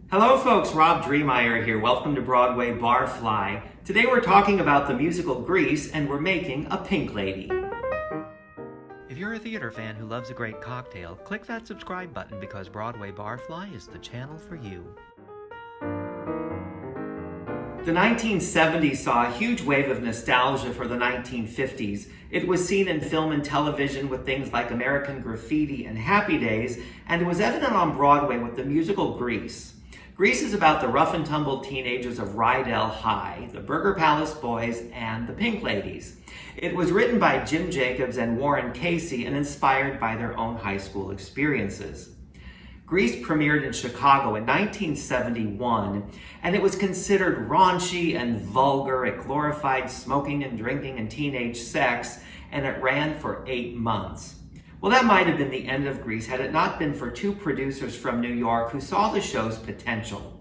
Hello folks, Rob Dreemeyer here. Welcome to Broadway Barfly. Today we're talking about the musical Grease and we're making a pink lady. If you're a theater fan who loves a great cocktail, click that subscribe button because Broadway Barfly is the channel for you. The 1970s saw a huge wave of nostalgia for the 1950s. It was seen in film and television with things like American Graffiti and Happy Days, and it was evident on Broadway with the musical Grease. Grease is about the rough and tumble teenagers of Rydell High, the Burger Palace Boys, and the Pink Ladies. It was written by Jim Jacobs and Warren Casey and inspired by their own high school experiences. Grease premiered in Chicago in 1971, and it was considered raunchy and vulgar. It glorified smoking and drinking and teenage sex, and it ran for 8 months. Well, that might have been the end of Grease had it not been for two producers from New York who saw the show's potential.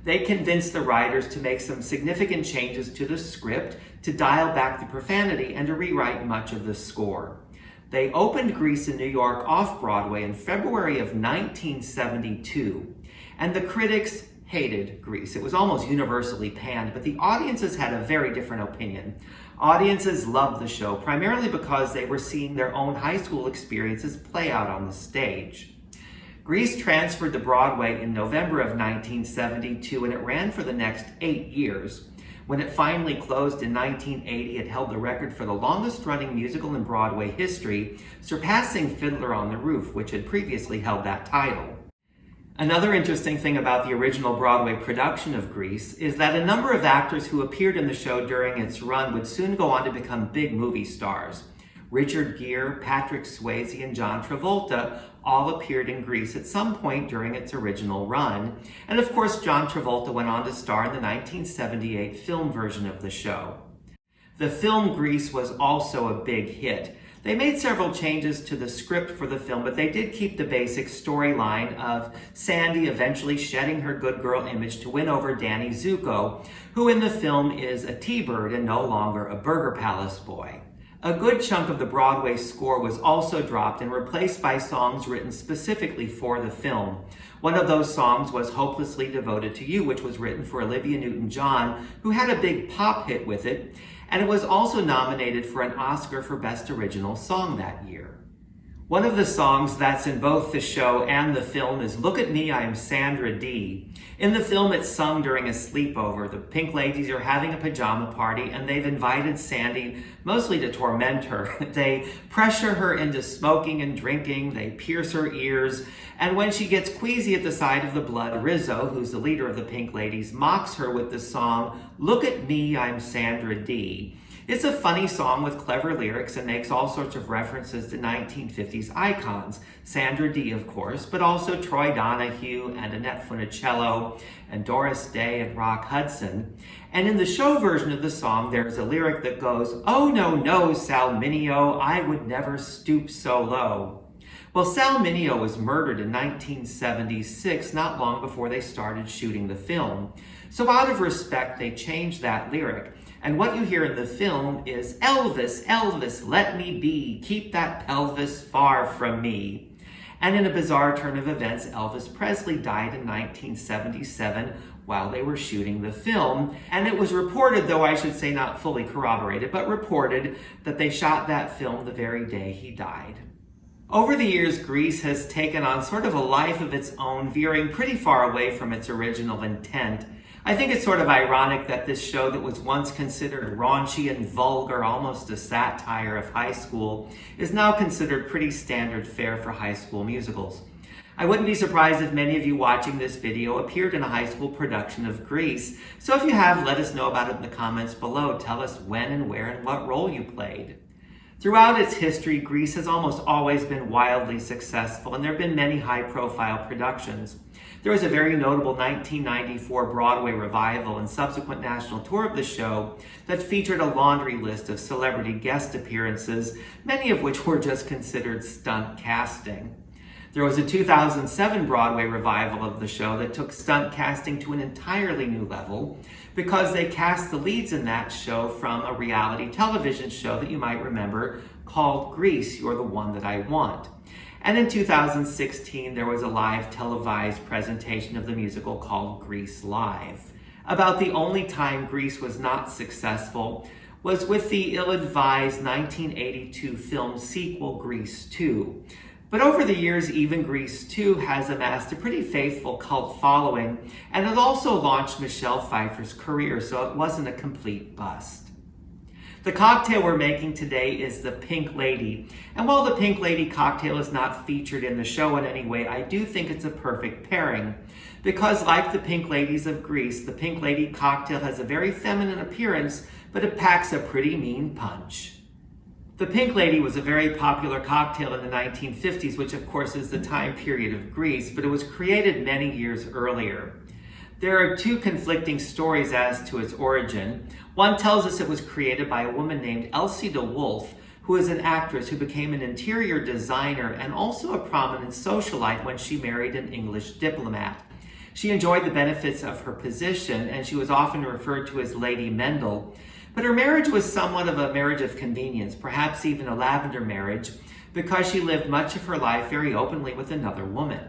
They convinced the writers to make some significant changes to the script, to dial back the profanity, and to rewrite much of the score. They opened Grease in New York Off Broadway in February of 1972, and the critics hated Grease. It was almost universally panned, but the audiences had a very different opinion. Audiences loved the show, primarily because they were seeing their own high school experiences play out on the stage. Grease transferred to Broadway in November of 1972, and it ran for the next 8 years. When it finally closed in 1980, it held the record for the longest-running musical in Broadway history, surpassing Fiddler on the Roof, which had previously held that title. Another interesting thing about the original Broadway production of Grease is that a number of actors who appeared in the show during its run would soon go on to become big movie stars. Richard Gere, Patrick Swayze, and John Travolta all appeared in Grease at some point during its original run. And of course, John Travolta went on to star in the 1978 film version of the show. The film Grease was also a big hit. They made several changes to the script for the film, but they did keep the basic storyline of Sandy eventually shedding her good girl image to win over Danny Zuko, who in the film is a T-Bird and no longer a Burger Palace boy. A good chunk of the Broadway score was also dropped and replaced by songs written specifically for the film. One of those songs was Hopelessly Devoted to You, which was written for Olivia Newton-John, who had a big pop hit with it, and it was also nominated for an Oscar for Best Original Song that year. One of the songs that's in both the show and the film is Look at Me, I Am Sandra Dee. In the film, it's sung during a sleepover. The Pink Ladies are having a pajama party, and they've invited Sandy mostly to torment her. They pressure her into smoking and drinking, they pierce her ears, and when she gets queasy at the sight of the blood, Rizzo, who's the leader of the Pink Ladies, mocks her with the song, Look at Me, I'm Sandra Dee. It's a funny song with clever lyrics and makes all sorts of references to 1950s icons. Sandra Dee, of course, but also Troy Donahue and Annette Funicello and Doris Day and Rock Hudson. And in the show version of the song, there's a lyric that goes, Oh, no, no, Sal Mineo, I would never stoop so low. Well, Sal Mineo was murdered in 1976, not long before they started shooting the film. So out of respect, they changed that lyric. And what you hear in the film is, Elvis, Elvis, let me be, keep that pelvis far from me. And in a bizarre turn of events, Elvis Presley died in 1977 while they were shooting the film. And it was reported, though I should say not fully corroborated, but reported that they shot that film the very day he died. Over the years, Grease has taken on sort of a life of its own, veering pretty far away from its original intent. I think it's sort of ironic that this show that was once considered raunchy and vulgar, almost a satire of high school, is now considered pretty standard fare for high school musicals. I wouldn't be surprised if many of you watching this video appeared in a high school production of Grease. So if you have, let us know about it in the comments below. Tell us when and where and what role you played. Throughout its history, Grease has almost always been wildly successful, and there have been many high-profile productions. There was a very notable 1994 Broadway revival and subsequent national tour of the show that featured a laundry list of celebrity guest appearances, many of which were just considered stunt casting. There was a 2007 Broadway revival of the show that took stunt casting to an entirely new level because they cast the leads in that show from a reality television show that you might remember called Grease, You're the One That I Want. And in 2016, there was a live televised presentation of the musical called Grease Live. About the only time Grease was not successful was with the ill-advised 1982 film sequel Grease 2. But over the years, even Grease 2 has amassed a pretty faithful cult following, and it also launched Michelle Pfeiffer's career, so it wasn't a complete bust. The cocktail we're making today is the Pink Lady, and while the Pink Lady cocktail is not featured in the show in any way, I do think it's a perfect pairing. Because like the Pink Ladies of Grease, the Pink Lady cocktail has a very feminine appearance, but it packs a pretty mean punch. The Pink Lady was a very popular cocktail in the 1950s, which of course is the time period of Grease, but it was created many years earlier. There are two conflicting stories as to its origin. One tells us it was created by a woman named Elsie de Wolfe, who is an actress who became an interior designer and also a prominent socialite when she married an English diplomat. She enjoyed the benefits of her position, and she was often referred to as Lady Mendel. But her marriage was somewhat of a marriage of convenience, perhaps even a lavender marriage, because she lived much of her life very openly with another woman.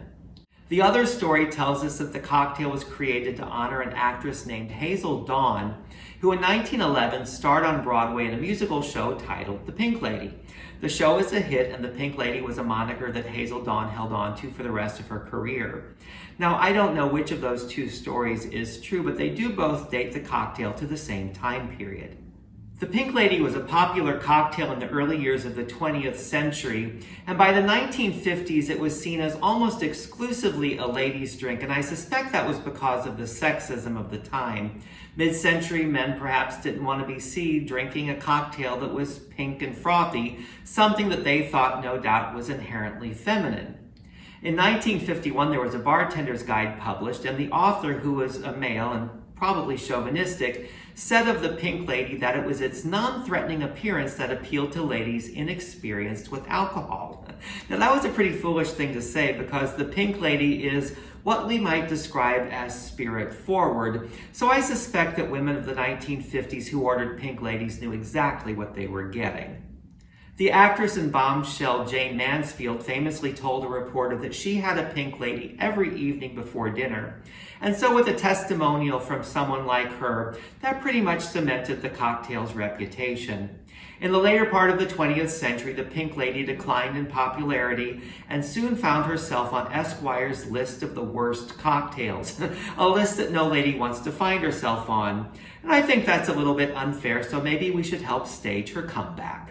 The other story tells us that the cocktail was created to honor an actress named Hazel Dawn, who in 1911 starred on Broadway in a musical show titled The Pink Lady. The show was a hit, and the Pink Lady was a moniker that Hazel Dawn held on to for the rest of her career. Now, I don't know which of those two stories is true, but they do both date the cocktail to the same time period. The Pink Lady was a popular cocktail in the early years of the 20th century, and by the 1950s it was seen as almost exclusively a ladies' drink, and I suspect that was because of the sexism of the time. Mid-century men perhaps didn't want to be seen drinking a cocktail that was pink and frothy, something that they thought no doubt was inherently feminine. In 1951, there was a bartender's guide published, and the author, who was a male and probably chauvinistic, said of the Pink Lady that it was its non-threatening appearance that appealed to ladies inexperienced with alcohol. Now that was a pretty foolish thing to say, because the Pink Lady is what we might describe as spirit forward. So I suspect that women of the 1950s who ordered Pink Ladies knew exactly what they were getting. The actress and bombshell Jane Mansfield famously told a reporter that she had a Pink Lady every evening before dinner. And so with a testimonial from someone like her, that pretty much cemented the cocktail's reputation. In the later part of the 20th century, the Pink Lady declined in popularity and soon found herself on Esquire's list of the worst cocktails, a list that no lady wants to find herself on. And I think that's a little bit unfair, so maybe we should help stage her comeback.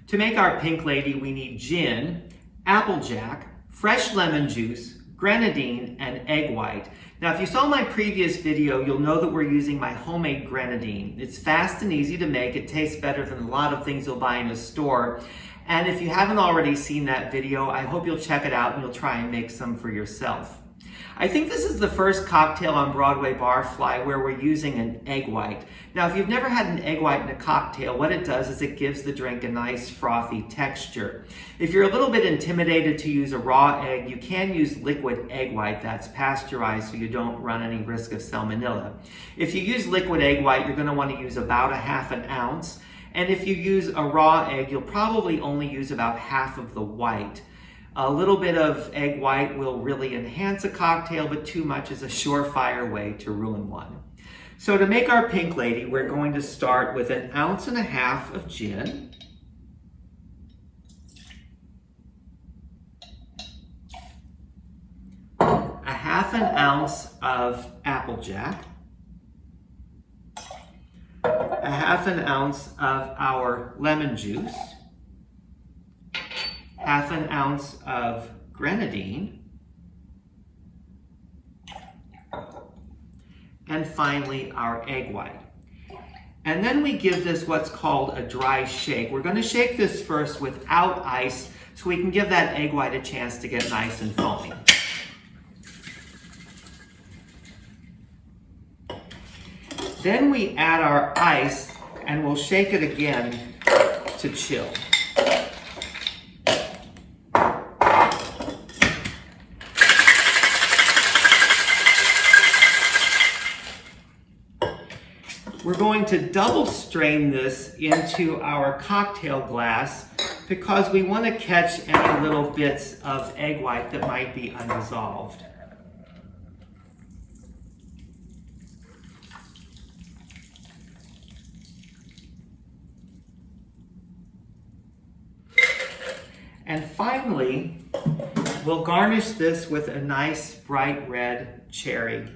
To make our Pink Lady, we need gin, applejack, fresh lemon juice, grenadine, and egg white. Now, if you saw my previous video, you'll know that we're using my homemade grenadine. It's fast and easy to make. It tastes better than a lot of things you'll buy in a store. And if you haven't already seen that video, I hope you'll check it out and you'll try and make some for yourself. I think this is the first cocktail on Broadway Barfly where we're using an egg white. Now, if you've never had an egg white in a cocktail, what it does is it gives the drink a nice frothy texture. If you're a little bit intimidated to use a raw egg, you can use liquid egg white that's pasteurized so you don't run any risk of salmonella. If you use liquid egg white, you're going to want to use about a half an ounce. And if you use a raw egg, you'll probably only use about half of the white. A little bit of egg white will really enhance a cocktail, but too much is a surefire way to ruin one. So to make our Pink Lady, we're going to start with 1.5 ounces of gin, a 1/2 ounce of applejack, 1/2 ounce of our lemon juice, 1/2 ounce of grenadine, and finally our egg white. And then we give this what's called a dry shake. We're going to shake this first without ice so we can give that egg white a chance to get nice and foamy. Then we add our ice and we'll shake it again to chill. We're going to double strain this into our cocktail glass because we want to catch any little bits of egg white that might be undissolved. And finally, we'll garnish this with a nice bright red cherry.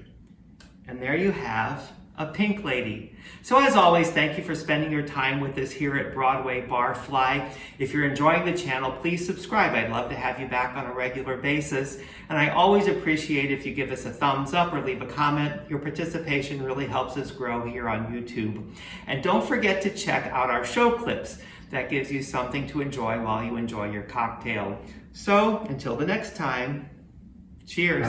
And there you have a pink lady. So as always, thank you for spending your time with us here at Broadway Barfly. If you're enjoying the channel, please subscribe. I'd love to have you back on a regular basis. And I always appreciate if you give us a thumbs up or leave a comment. Your participation really helps us grow here on YouTube. And don't forget to check out our show clips. That gives you something to enjoy while you enjoy your cocktail. So until the next time, cheers.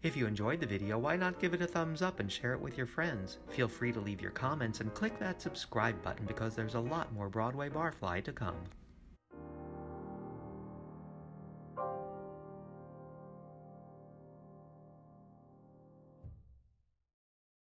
If you enjoyed the video, why not give it a thumbs up and share it with your friends? Feel free to leave your comments and click that subscribe button because there's a lot more Broadway Barfly to come.